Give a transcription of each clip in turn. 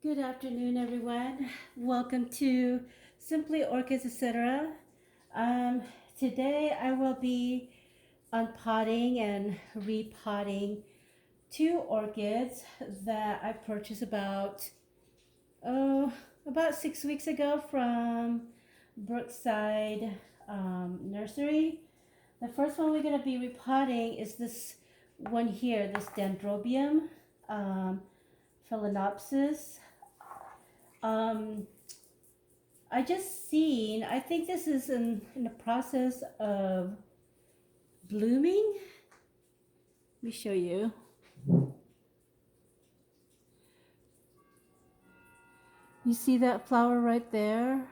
Good afternoon, everyone. Welcome to Simply Orchids, etc. Um, Today I will be unpotting and repotting two orchids that I purchased about 6 weeks ago from Brookside Nursery. The first one we're going to be repotting is this one here, this Dendrobium Phalaenopsis. Um, I just seen, I think this is in the process of blooming. Let me show you. You see that flower right there?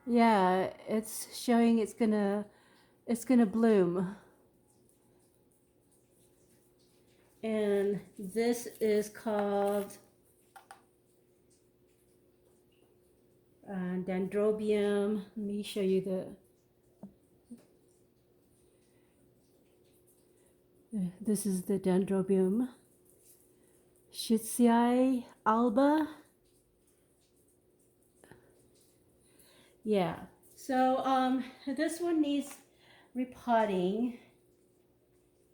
Yeah, it's showing it's gonna bloom. And this is called Dendrobium. Let me show you this is the Dendrobium Chile alba. Yeah. So this one needs repotting,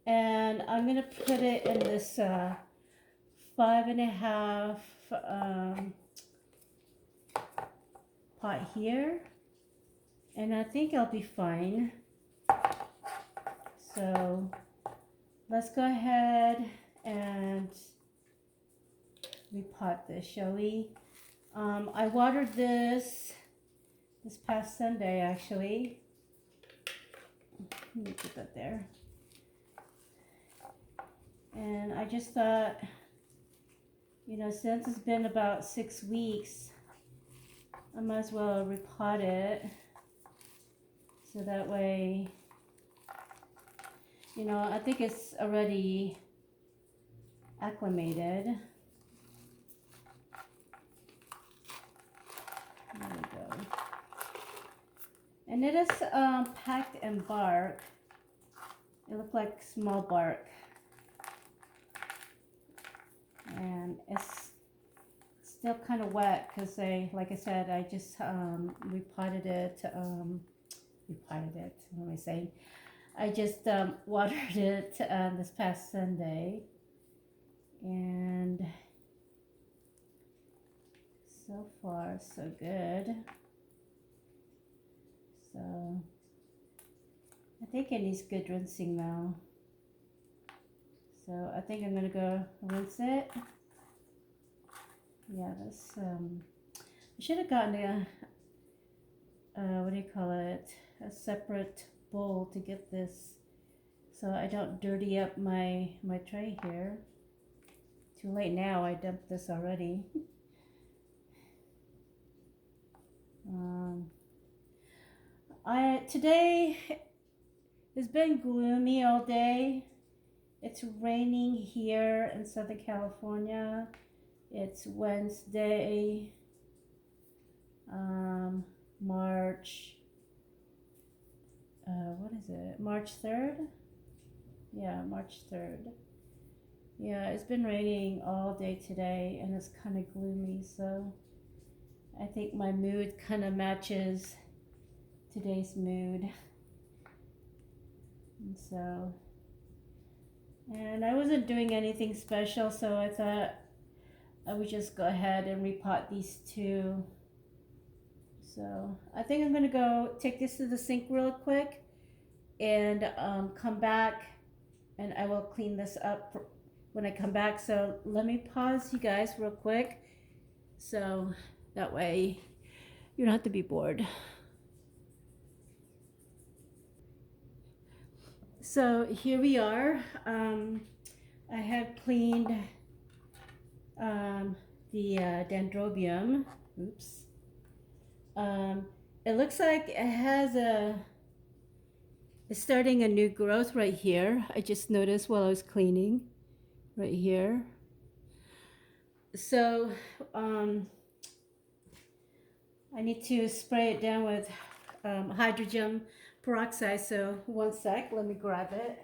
and I'm gonna put it in this 5.5 pot here, and I think I'll be fine. So let's go ahead and repot this, shall we? I watered this past Sunday, actually. Let me put that there. And I just thought, since it's been about 6 weeks, I might as well repot it. So that way, I think it's already acclimated. There we go. And it is packed in bark. It looked like small bark. And it's still kind of wet because like I said, I just repotted it. What am I saying? I just watered it this past Sunday. And so far, so good. So I think it needs good rinsing now. So I think I'm gonna go rinse it. Yeah, this I should have gotten what do you call it? A separate bowl to get this, so I don't dirty up my tray here. Too late now. I dumped this already. Today has been gloomy all day. It's raining here in Southern California. It's Wednesday, March, what is it? March 3rd? Yeah, March 3rd. Yeah, it's been raining all day today, and it's kind of gloomy, so I think my mood kind of matches today's mood. And I wasn't doing anything special, so I thought I would just go ahead and repot these two. So I think I'm gonna go take this to the sink real quick and come back, and I will clean this up when I come back. So let me pause you guys real quick, so that way you don't have to be bored. So here we are. I have cleaned the Dendrobium. Oops. It looks like it's starting a new growth right here. I just noticed while I was cleaning right here. So I need to spray it down with hydrogen peroxide. So one sec, let me grab it.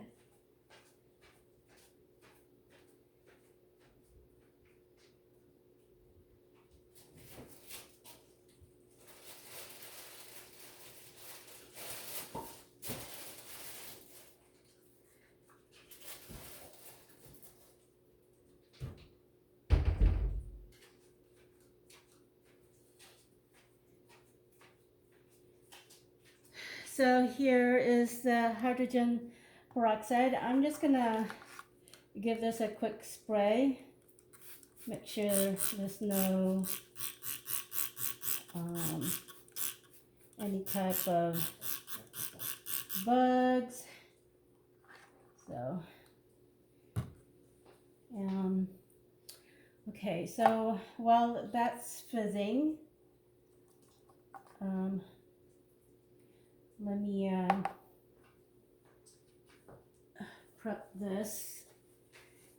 So here is the hydrogen peroxide. I'm just gonna give this a quick spray. Make sure there's no any type of bugs. So, okay, so while that's fizzing, let me prep this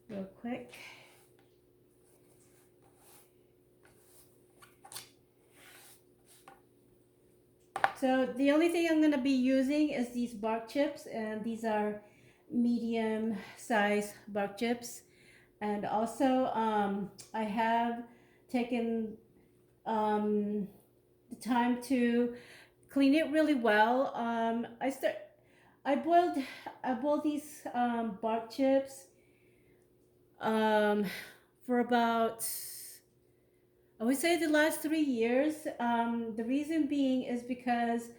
real quick. So the only thing I'm going to be using is these bark chips, and these are medium size bark chips. And also I have taken the time to clean it really well. I boiled these bark chips for about, I would say, the last 3 years. The reason being is because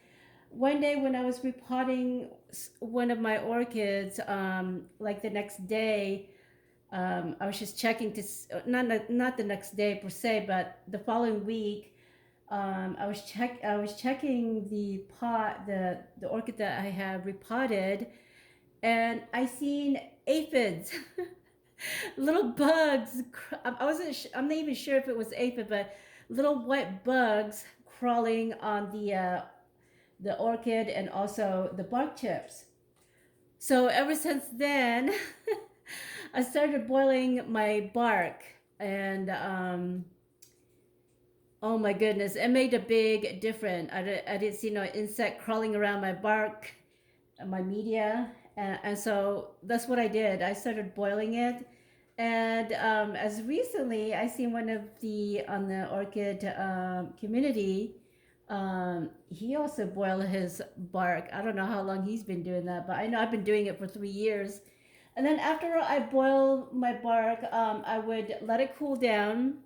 one day when I was repotting one of my orchids, like the next day, I was just checking to not the next day per se, but the following week. I was checking the pot, the orchid that I have repotted, and I seen aphids, little bugs. I'm not even sure if it was aphid, but little white bugs crawling on the orchid and also the bark chips. So ever since then, I started boiling my bark, and oh my goodness, it made a big difference. I didn't see no insect crawling around my bark, my media, and so that's what I did. I started boiling it, and as recently I seen one of the on the orchid community. He also boiled his bark. I don't know how long he's been doing that, but I know I've been doing it for 3 years. And then after I boil my bark, I would let it cool down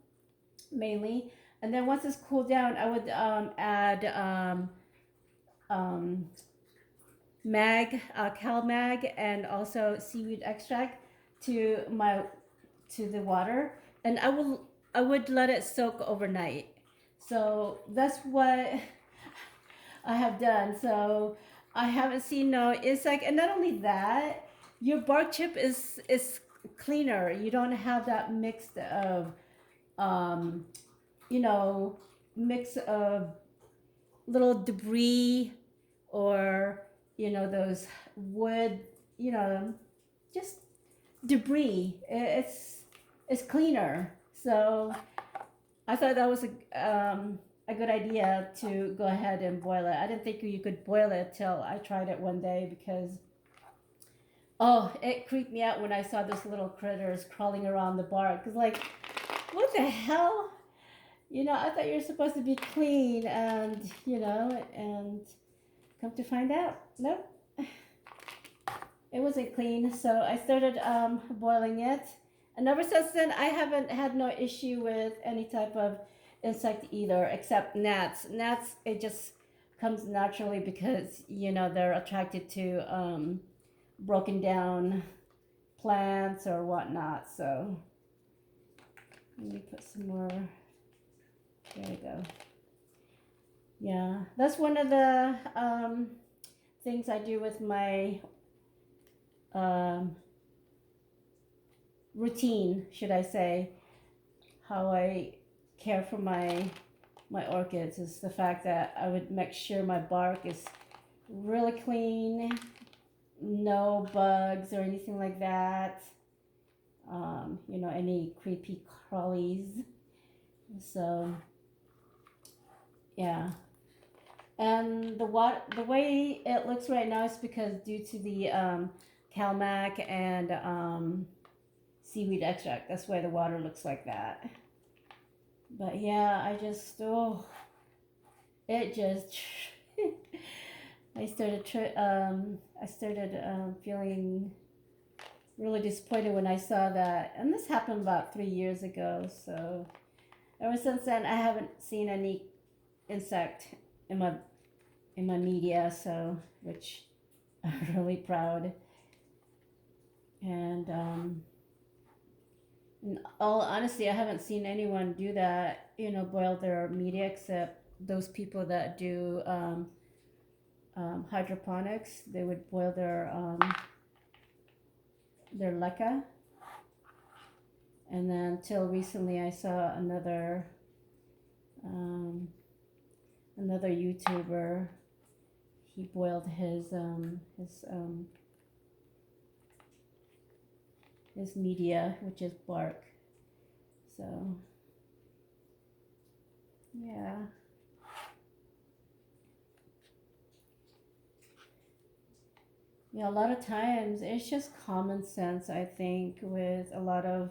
mainly. And then once it's cooled down, I would add um, cal mag, and also seaweed extract to the water, and I would let it soak overnight. So that's what I have done. So I haven't seen no insect, and not only that, your bark chip is cleaner. You don't have that mix of um, you know, mix of little debris, or those wood, just debris. It's cleaner. So I thought that was a good idea to go ahead and boil it. I didn't think you could boil it till I tried it one day, because it creeped me out when I saw those little critters crawling around the bark. Cause like, what the hell? I thought you were supposed to be clean, and and come to find out, nope, it wasn't clean. So I started boiling it, and ever since then I haven't had no issue with any type of insect either, except gnats. Gnats, it just comes naturally because they're attracted to broken down plants or whatnot. So let me put some more. There you go. Yeah, that's one of the things I do with my routine, should I say, how I care for my orchids, is the fact that I would make sure my bark is really clean, no bugs or anything like that, any creepy crawlies. So yeah, and the way it looks right now is because due to the CalMac and seaweed extract. That's why the water looks like that. But yeah, it just I started feeling really disappointed when I saw that, and this happened about 3 years ago. So ever since then, I haven't seen any insect in in my media, so which I'm really proud. And in all honesty, I haven't seen anyone do that, you know, boil their media except those people that do hydroponics. They would boil their leca. And then till recently, I saw another YouTuber. He boiled his media, which is bark. So yeah. Yeah, a lot of times it's just common sense, I think, with a lot of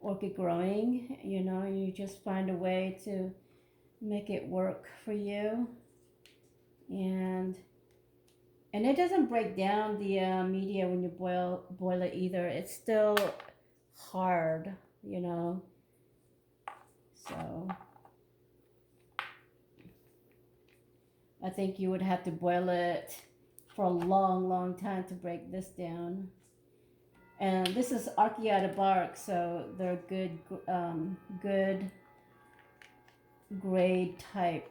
orchid growing. You know, you just find a way to make it work for you. And it doesn't break down the media when you boil it either. It's still hard, you know. So I think you would have to boil it for a long, long time to break this down. And this is archaeata bark, so they're good grade type,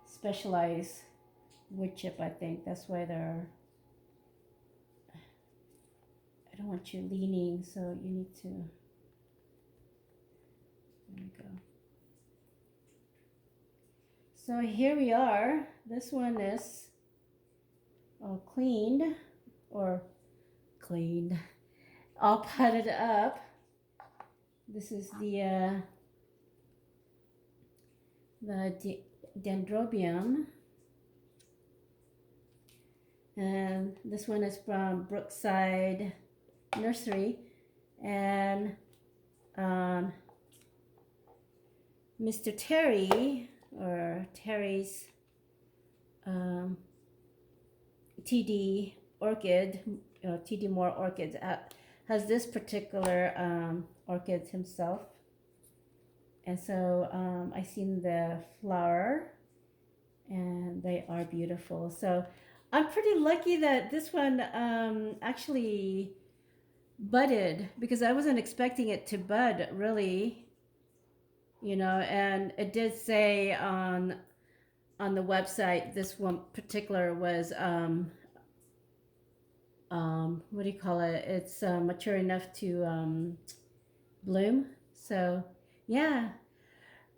specialized wood chip. I think that's why they're. I don't want you leaning, so you need to. There we go. So here we are. This one is all cleaned, all potted up. This is the Dendrobium, and this one is from Brookside Nursery, and Mr. Terry, or Terry's TD Orchid, TD Moore Orchids, has this particular orchid himself. And so I seen the flower, and they are beautiful. So I'm pretty lucky that this one actually budded, because I wasn't expecting it to bud, really. You know, and it did say on the website this one particular was what do you call it? It's mature enough to bloom. So yeah,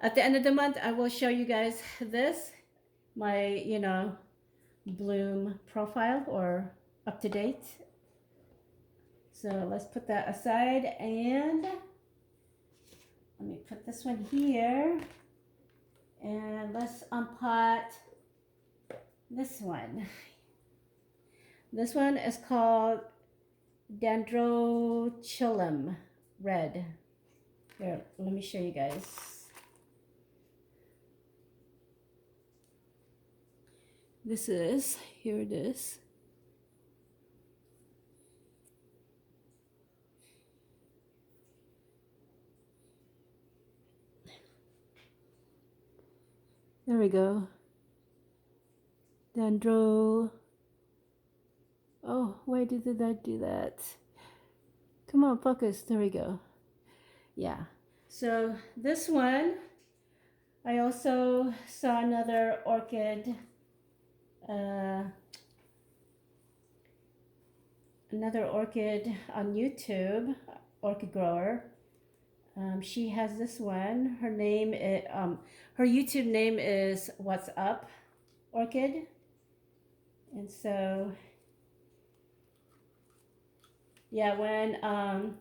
at the end of the month, I will show you guys this, my, you know, bloom profile, or up to date. So let's put that aside, and let me put this one here, and let's unpot this one. This one is called Dendrobium Chile red. Here, let me show you guys. This is, here it is. There we go. Oh, why did I do that? Come on, focus. There we go. Yeah. So this one, I also saw another orchid, on YouTube, orchid grower. She has this one. Her name is, her YouTube name is What's Up Orchid. And so, yeah, when I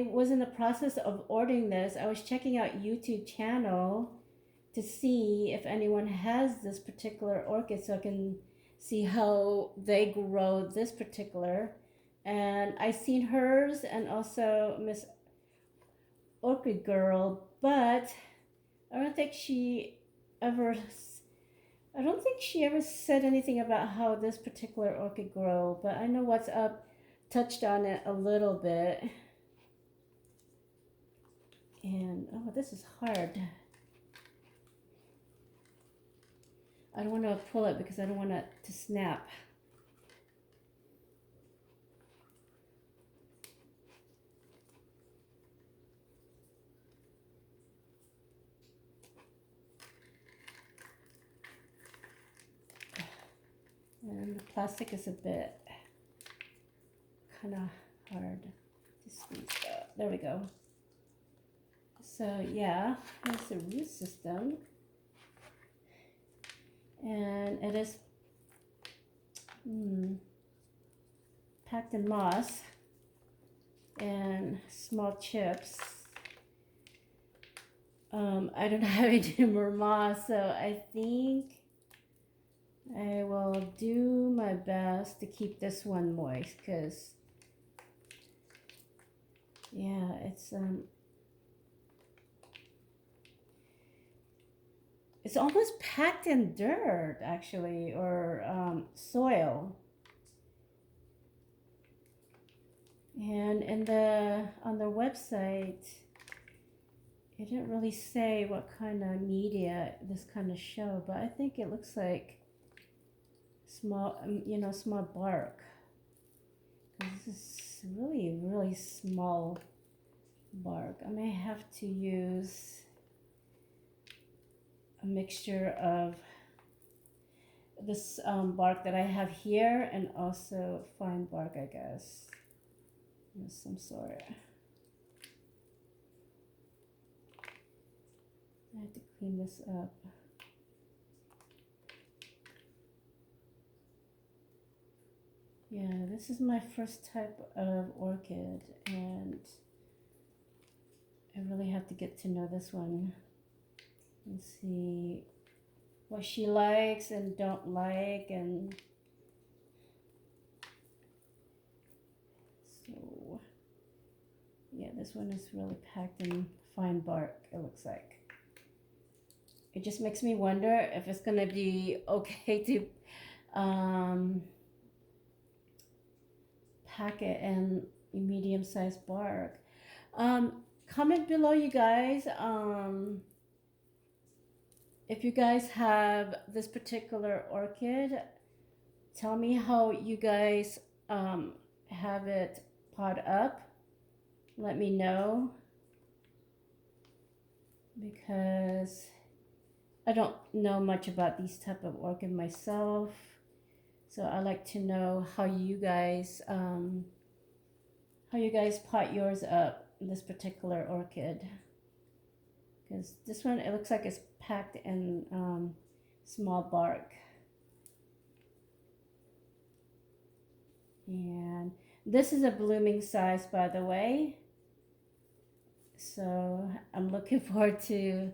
was in the process of ordering this, I was checking out YouTube channel to see if anyone has this particular orchid, so I can see how they grow this particular. And I seen hers, and also Miss Orchid Girl, but I don't think she ever said anything about how this particular orchid grow, but I know What's Up touched on it a little bit. And oh, this is hard. I don't want to pull it because I don't want it to snap. And the plastic is a bit kind of hard to squeeze out. There we go. So yeah, here's the root system. And it is packed in moss and small chips. I don't have any more moss, so I think I will do my best to keep this one moist, because yeah, it's almost packed in dirt actually, or soil. And on the website, it didn't really say what kind of media this kind of show, but I think it looks like small, small bark. This is really, really small bark. I may have to use a mixture of this bark that I have here and also fine bark, I guess, of some sort. I have to clean this up. Yeah, this is my first type of orchid, and I really have to get to know this one and see what she likes and don't like. And so yeah, this one is really packed in fine bark, it looks like. It just makes me wonder if it's gonna be okay to pack it in medium-sized bark. Comment below, you guys, if you guys have this particular orchid. Tell me how you guys have it pot up. Let me know, because I don't know much about these type of orchid myself, so I like to know how you guys pot yours up, this particular orchid, because this one, it looks like it's packed in small bark. And this is a blooming size, by the way, so I'm looking forward to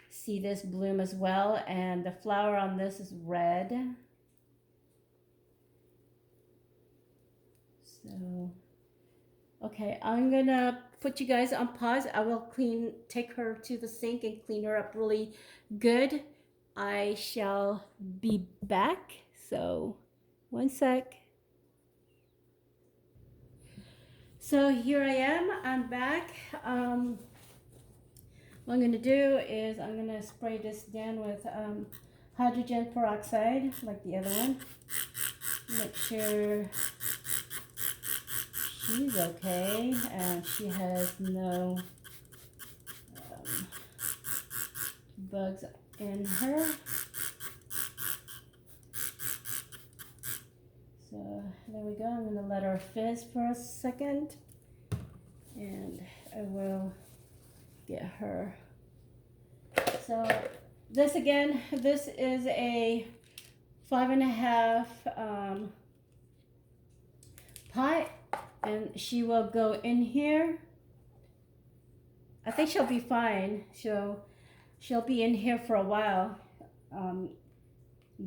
see this bloom as well. And the flower on this is red. So okay, I'm gonna put you guys on pause. I will take her to the sink and clean her up really good. I shall be back, so one sec. So here I am, I'm back. What I'm gonna do is I'm gonna spray this down with hydrogen peroxide, like the other one. Make sure she's okay and she has no bugs in her. So there we go. I'm gonna let her fizz for a second, and I will get her. So this again, this is a 5.5 pot, and she will go in here. I think she'll be fine. She'll be in here for a while,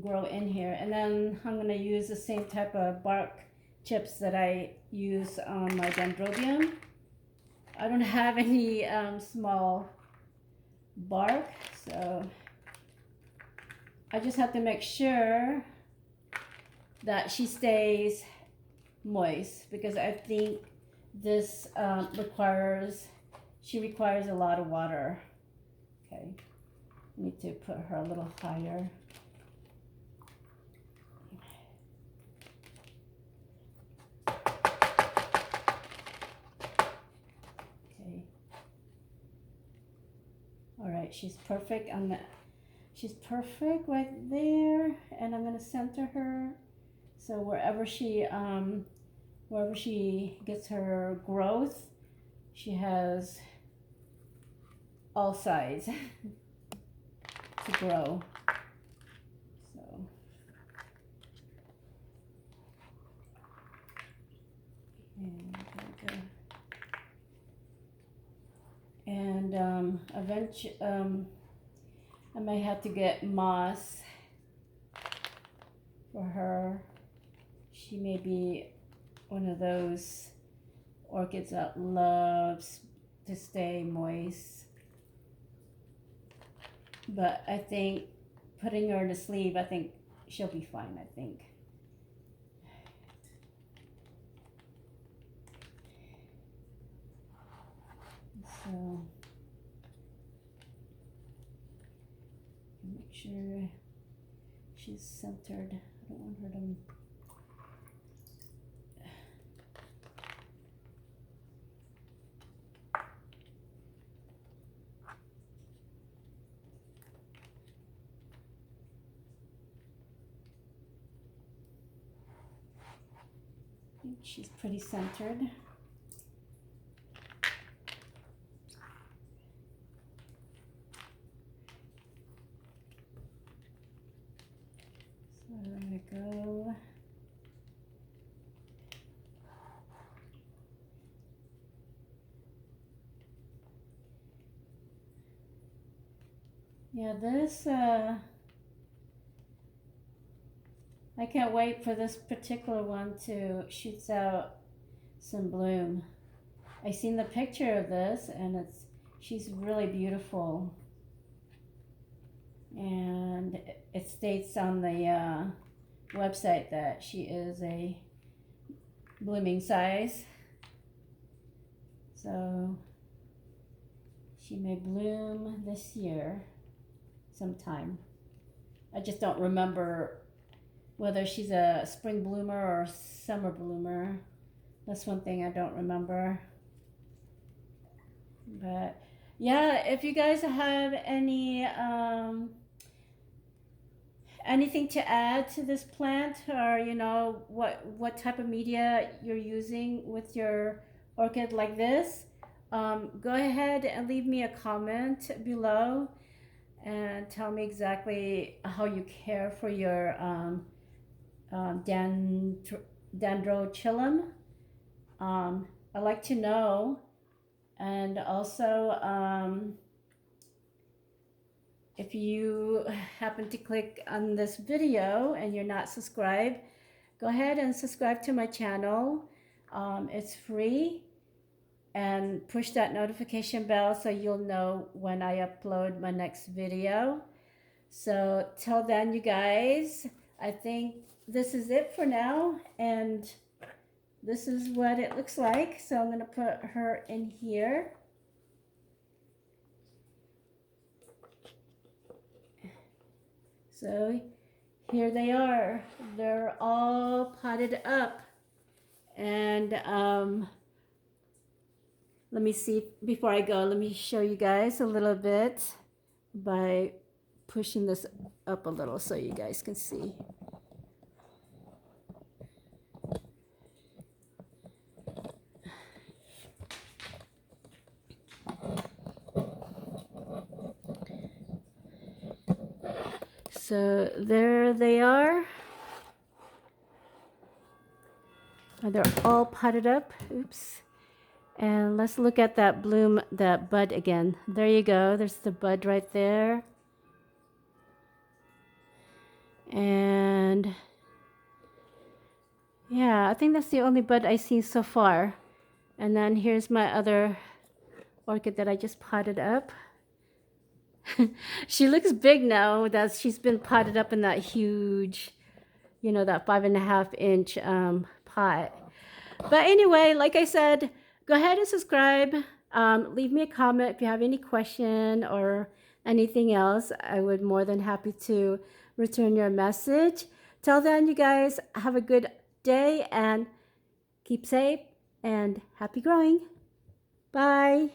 grow in here, and then I'm gonna use the same type of bark chips that I use on my dendrobium. I don't have any small bark, so I just have to make sure that she stays moist, because I think this she requires a lot of water. Okay, need to put her a little higher. right, she's perfect. She's perfect right there, and I'm gonna center her. So wherever she gets her growth, she has all sides to grow. So and there we go. And eventually, I might have to get moss for her. She may be one of those orchids that loves to stay moist. But I think putting her to sleep, I think she'll be fine, I think. So make sure she's centered. I don't want her to. I think she's pretty centered. So there we go. Yeah, this, I can't wait for this particular one to shoot out some bloom. I seen the picture of this, and she's really beautiful. And it states on the website that she is a blooming size. So she may bloom this year sometime. I just don't remember whether she's a spring bloomer or summer bloomer. That's one thing I don't remember. But yeah, if you guys have anything to add to this plant, or what type of media you're using with your orchid like this, go ahead and leave me a comment below and tell me exactly how you care for your Dendrobium Chile. I'd like to know. And also, if you happen to click on this video and you're not subscribed, go ahead and subscribe to my channel. It's free, and push that notification bell so you'll know when I upload my next video. So till then, you guys, I think this is it for now, and this is what it looks like. So I'm going to put her in here. So here they are. They're all potted up. And let me see, before I go, let me show you guys a little bit by pushing this up a little so you guys can see. So there they are. They're all potted up. Oops. And let's look at that bloom, that bud again. There you go. There's the bud right there. And yeah, I think that's the only bud I've seen so far. And then here's my other orchid that I just potted up. She looks big now that she's been potted up in that huge, that 5.5-inch pot. But anyway, like I said, go ahead and subscribe. Leave me a comment if you have any question or anything else. I would more than happy to return your message. Till then, you guys have a good day and keep safe and happy growing. Bye.